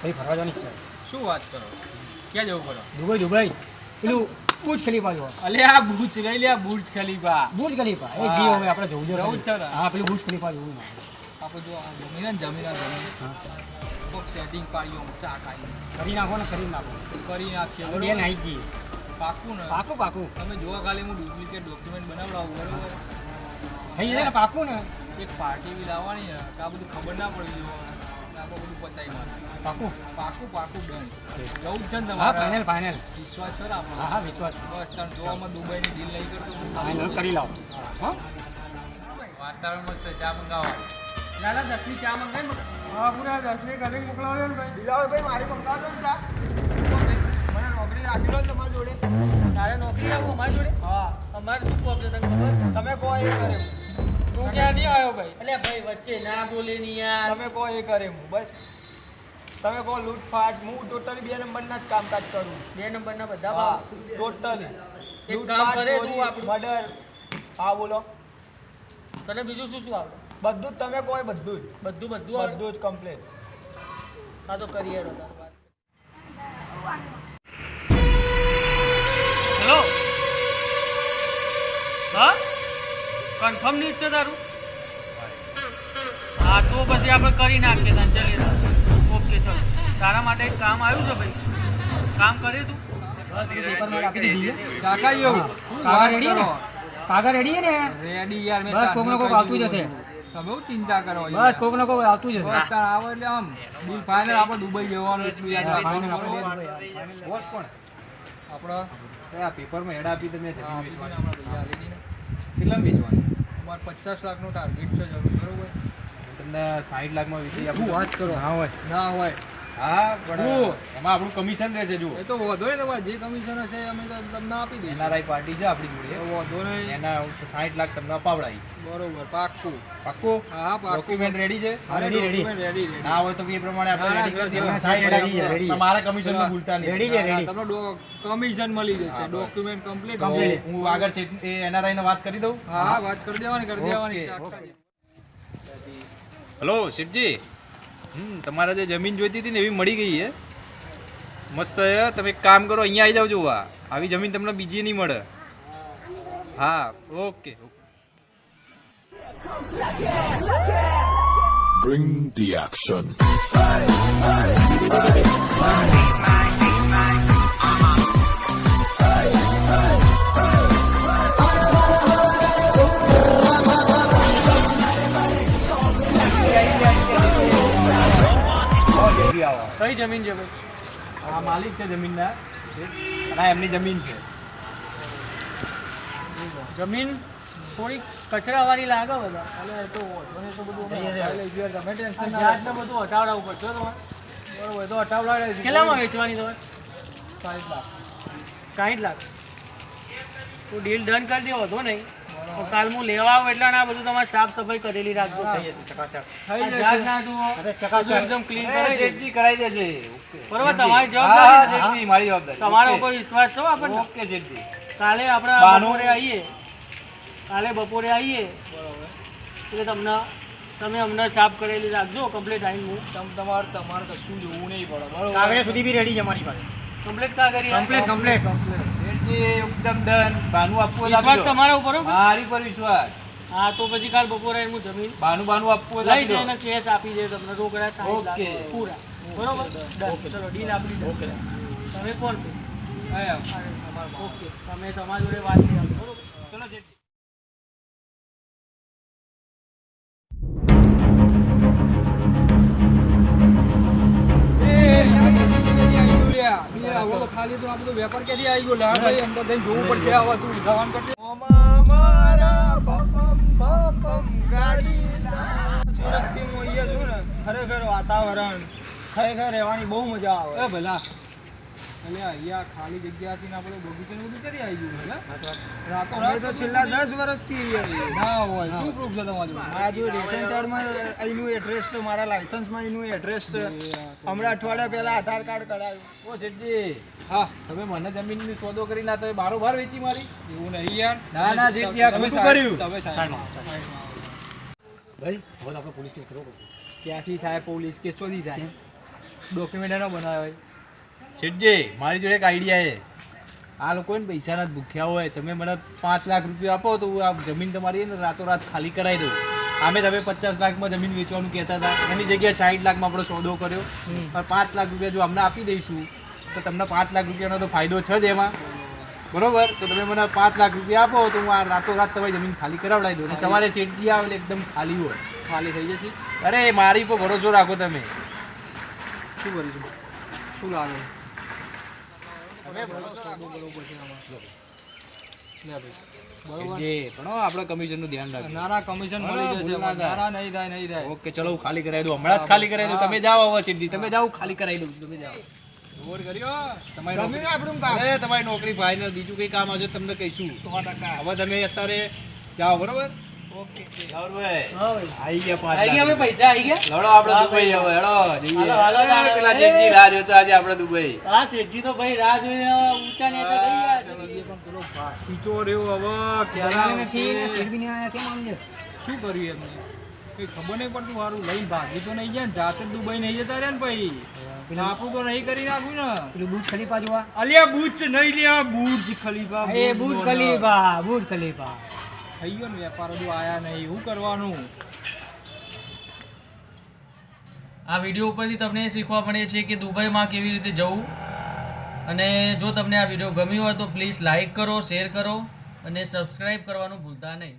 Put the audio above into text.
ભાઈ ફરવા જવાની છે. શું વાત કરો? ક્યાં જવું પડે? દુબઈ પેલું બુર્જ ખલીફા જો. અલે આ બુર્જ લઈ લે, બુર્જ ખલીફા. બુર્જ ખલીફા એ જી હવે આપણે જવું જવું છે. હા પેલું બુર્જ ખલીફા જોવું ને આપણે જો જમીન કોક સેટિંગ પાડ્યો ચા કાઢી કરી નાખો ને કરી નાખીએ બે નાઈ જઈએ. પાકું ને? પાકું તમે જોવા ખાલી હું ડુપ્લિકેટ ડોક્યુમેન્ટ બનાવડાવું બરોબર થઈ જશે ને પાકું ને? એક પાર્ટી બી લાવવાની ને આ બધું ખબર ના પડી આપણે બધું પતાવી મારે. પાકું ડન. જવું જ છે ને હા તમારે? ફાઇનલ વિશ્વાસ છે ને આપણો? હા વિશ્વાસ બસ તાર જોવામાં દુબઈની ડીલ નહીં કરતો. ફાઇનલ કરી લાવો. હા વાતાવરણ મસ્ત, ચા મંગાવવા. દાદા 10 ની ચા મંગાવી. હા પૂરા 10 ની ઘરે મોકલાવો ને ભાઈ. દિલાવર ભાઈ મારી મંગાવો ને ચા. મને નોકરી રાખી લો તમારી જોડે. તારે નોકરી આપો અમારી જોડે? હા અમારે શું કોપ છે તને ખબર? તમે કહો એ કરે. તું ક્યાં નહીં આવ્યો ભાઈ? એટલે ભાઈ વચ્ચે ના બોલે નહીં યાર. તમે કહો એ કરે હું બસ. તમે કહો લૂંટફાટ હું ટોટલી 2 નંબરના જ કામકાજ કરું. 2 નંબરના બધા હા ભાવ. ટોટલી એક કામ કરે તું આપણું. મર્ડર. હા બોલો. તને બીજું શું આવડે? બધું જ તમે કહો એ બધું જ. બધું આવડે? બધું જ કમ્પ્લીટ. હા તો કરી હેડો તારી વાત. હેલો હા કન્ફર્મ નહીં છે તારું? હા તો પછી આપણે કરી નાખીએ તને ચલીએ. ઓકે ચલો. તારા માટે એક કામ આવ્યું છે ભાઈ. કામ કરે તું? પેપરમાં રાખી દીધી છે. કાકા એવું કાગળ રેડી ને? કાગળ રેડી ને? રેડી યાર. મેં બસ કોક ને કોક આવતું જશે. તમે બહુ ચિંતા કરો. બસ કોક ને કોક આવતું જશે. બસ તાર આવે એટલે આમ ડીલ ફાઇનલ. આપણે દુબઈ જવાનું એટલું યાદ રાખવાનું. ફાઇનલ બરોબર? આપણે બોસ કોણ? આપણા આ પેપરમાં એડ આપી તમે હા, જમીન બીજું વેચવાની. આપણા ભૈયા રેડી ને. કેટલામાં વેચવાની? અમારે 50 લાખનો ટાર્ગેટ છે જરૂર. બરોબર? તમને 60 લાખમાં વેચી શું આપું. વાત કરો? ના હોય. ના હોય. હા પણ શું? એમાં આપણું કમિશન રહેશે જુઓ. એ તો વધો ને તમારે જે કમિશન હશે અમે તો તમને આપી દઈએ. એનઆરઆઈ પાર્ટી છે આપણી જોડે. વધો નહીં. એના હું 60 લાખ તમને અપાવડાવીશ. બરોબર પાક્કું. પાક્કું? હા પાક્કું. ડોક્યુમેન્ટ રેડી છે? હા, રેડી, રેડી. રેડી. ના હોય તો બી એ પ્રમાણે આપણે ના, રેડી કરી ના, દેવાનું. ના, 60 રેડી છે, રેડી છે. તમારા કમિશનમાં ભૂલતા નહીં. રેડી છે, રેડી. તમને કમિશન મળી જશે. હા, બસ. Document complete. તો હું આગળ સેટ એનઆરઆઈ ને વાત કરી દઉં. હા વાત કરી દેવાની. ઓકે. હેલો શિવજી, તમારે જે જમીન જોઈતી હતી ને એવી મળી ગઈ છે. મસ્ત છે. તમે એક કામ કરો, અહીંયા આવી જાવ જોવા. આવી જમીન તમને બીજી નહીં મળે. હા ઓકે. Bring the action. કઈ જમીન છે ભાઈ? આ માલિક છે જમીનના અને આ એમની જમીન છે. જમીન થોડી કચરાવાળી લાગે બધા. એટલે એ તો વધુ ને તો બધું તમે ટેન્શન ના જાતને બધું હટાવડાવવું પડશે હો તમારે. બરોબર તો હટાવડાવે. કેટલામાં વેચવાની તમારે? 60 લાખ. 60 લાખ. તું ડીલ ડન કરી દે વધો નહીં. તો કાલ હું લેવા આવું એટલે આ બધું તમારે સાફ સફાઈ કરેલી રાખજો. થઈ આ જશે. જાત ના જુઓ. બધું એકદમ ક્લીન કરાવી દે. શેઠજી કરાવી દેશે. બરોબર તમારી હા જવાબદારી છે. શેઠજી, મારી જવાબદારી. તમારા ઓકે. ઉપર વિશ્વાસ છે હો આપણને. ઓકે શેઠજી. કાલે આપણે બાનું. બપોરે આવીએ. એટલે તમે અમને સાફ કરેલી રાખજો. કમ્પ્લીટ આવીને હું તમારે કશું જોવું નહીં પડે. બરોબર? કાગળ સુધી બી રેડી છે અમારી પાસે. કમ્પ્લીટ કા કરી કમ્પ્લીટ. શેઠજી એકદમ ડન. બાનું આપવું હોય તો વિશ્વાસ આપી દો. તમારા ઉપર હો? મારી પર વિશ્વાસ. હા તો પછી કાલ બપોરે હું જમીન બાનું આપવું હોય તો લઈ આપી દો. જઈને કેસ આપી દે તમને રોકડા 60 લાખ ઓકે. પૂરા. બરોબર ડન. ચલો ડીલ આપણી done. તમે કોણ છો? હા, ઓકે તમે તમારી જોડે વાત કરી આપો. બરોબર ચલો શેઠજી. ખાલી તો આ બધો વેપાર ક્યાંથી આવી ગયો? લાડ ભાઈ અંદર જઈને જોવું પડશે. હવે તું ઉઠાવવાનું કરજે. સુરતથી હું અહીંયા છું ને ખરેખર વાતાવરણ ખરેખર રહેવાની બહુ મજા આવે. એ ભલા એટલે અહીંયા ખાલી જગ્યાથી ના આપણે બગીચે ને બધું ક્યાંથી આવી ગયું? રાતો અમે તો છેલ્લા 10 વર્ષથી અહીંયા છીએ. ના હોય. શું પ્રૂફ છે તમારી જોડે? મારા જો રેશન કાર્ડમાં અહીંનું એડ્રેસ છે, મારા લાયસન્સમાં અહીંનું એડ્રેસ છે. હમણાં અઠવાડિયા પહેલા આધાર કાર્ડ કઢાવ્યું. ઓ શેઠજી, હા તમે મને જમીનની સોદો કરી ના તમે બારોબાર વેચી મારી. એવું નહીં યાર. ના, ના, જેટલી આ ખોટું કર્યું. તમે સાઈડમાં. ભાઈ હવે આપણે પોલીસ કેસ કરવો પડશે. ક્યાંથી થાય પોલીસ કેસ ચોથી થાય? ડોક્યુમેન્ટ એનો બનાવ્યો હોય. શેઠજી મારી જોડે એક આઈડિયા છે. આ લોકોને પૈસાના જ ભૂખ્યા હોય, તમે મને 5 લાખ રૂપિયા આપો તો હું આ જમીન તમારી ને રાતોરાત ખાલી કરાવી દઉં. આમે તમે 50 લાખમાં જમીન વેચવાનું કહેતા હતા, એની જગ્યાએ 60 લાખમાં આપણો સોદો કર્યો. પણ 5 લાખ રૂપિયા જો અમને આપી દઈશું તો તમને 5 લાખ રૂપિયાનો તો ફાયદો છે જ એમાં. બરોબર? તો તમે મને 5 લાખ રૂપિયા આપો તો હું આ રાતોરાત તમારી જમીન ખાલી કરાવડાવી દઉં. અને સવારે શેઠજી આવે એટલે એકદમ ખાલી હોય. ખાલી થઈ જશે. અરે મારી પર ભરોસો રાખો તમે. શું કરીશું? શું લાગે? તમે ભરોસો રાખો. બરોબર છે આમાં. લે ભાઈ. બરોબર. શેઠજી પણ હો, આપણે કમિશનનું ધ્યાન રાખજો. નાના કમિશન મળી જશે. ભૂલ ના થાય. નાના નહીં થાય, નહીં થાય. ઓકે ચલો હું ખાલી કરાવી દઉં, હમણાં જ ખાલી કરાવી દઉં. તમે જાઓ હવે શેઠજી, તમે જાઓ, ખાલી કરાવી દઉં. તમે જાઓ. ઓવર કર્યો. તમારી ગમ્યું ને આપણું કામ? અરે તમારી નોકરી ફાઇનલ. બીજું કઈ કામ હશે તમને કહીશું. 100%. હવે તમે અત્યારે જાઓ. બરોબર? ઓકે રાહુલભાઈ, હા ભાઈ. આવી ગયા 5 આવી ગયા લાખ. ભાઈ, પૈસા આવી ગયા. લડો આપણે હા દુબઈ ભાઈ. હવે. હેડો જઈએ. હાલો, હાલો, એ, પેલા હાલો. શેઠજી રાહ જોતા આજે આપણે દુબઈ. હા શેઠજી તો ભાઈ રાહ જોઈને ઊંચા નીચા થઈ ગયા છે. પણ પેલો ખીચો રહ્યો હવે ક્યારે ક્યારે નથી ને આવશે? શેઠ બી નહીં આયા, કેમ આમ છે? શું કર્યું એમને? કઈ ખબર નહીં પડતું. સારું લઈને ભાગી તો નહીં ગયા ને, જાતે જ દુબઈ નહીં જતા રહ્યા ને ભાઈ. આપણું તો નહીં કરી નાખ્યું ને. પેલું બુર્જ ખલીફા જોવા? અલ્યા બુર્જ નહીં લ્યા, બુર્જ ખલીફા. એ બુર્જ ખલીફા, બુર્જ ખલીફા. થઈ ગયો ને વેપાર હજુ આયા નહીં. શું કરવાનું? આ વિડીયો ઉપરથી તમને એ શીખવા મળે છે કે દુબઈમાં કેવી રીતે જવું. અને જો તમને આ વિડીયો ગમ્યો હોય તો પ્લીઝ લાઈક કરો, શેર કરો અને સબસ્ક્રાઈબ કરવાનું ભૂલતા નહીં.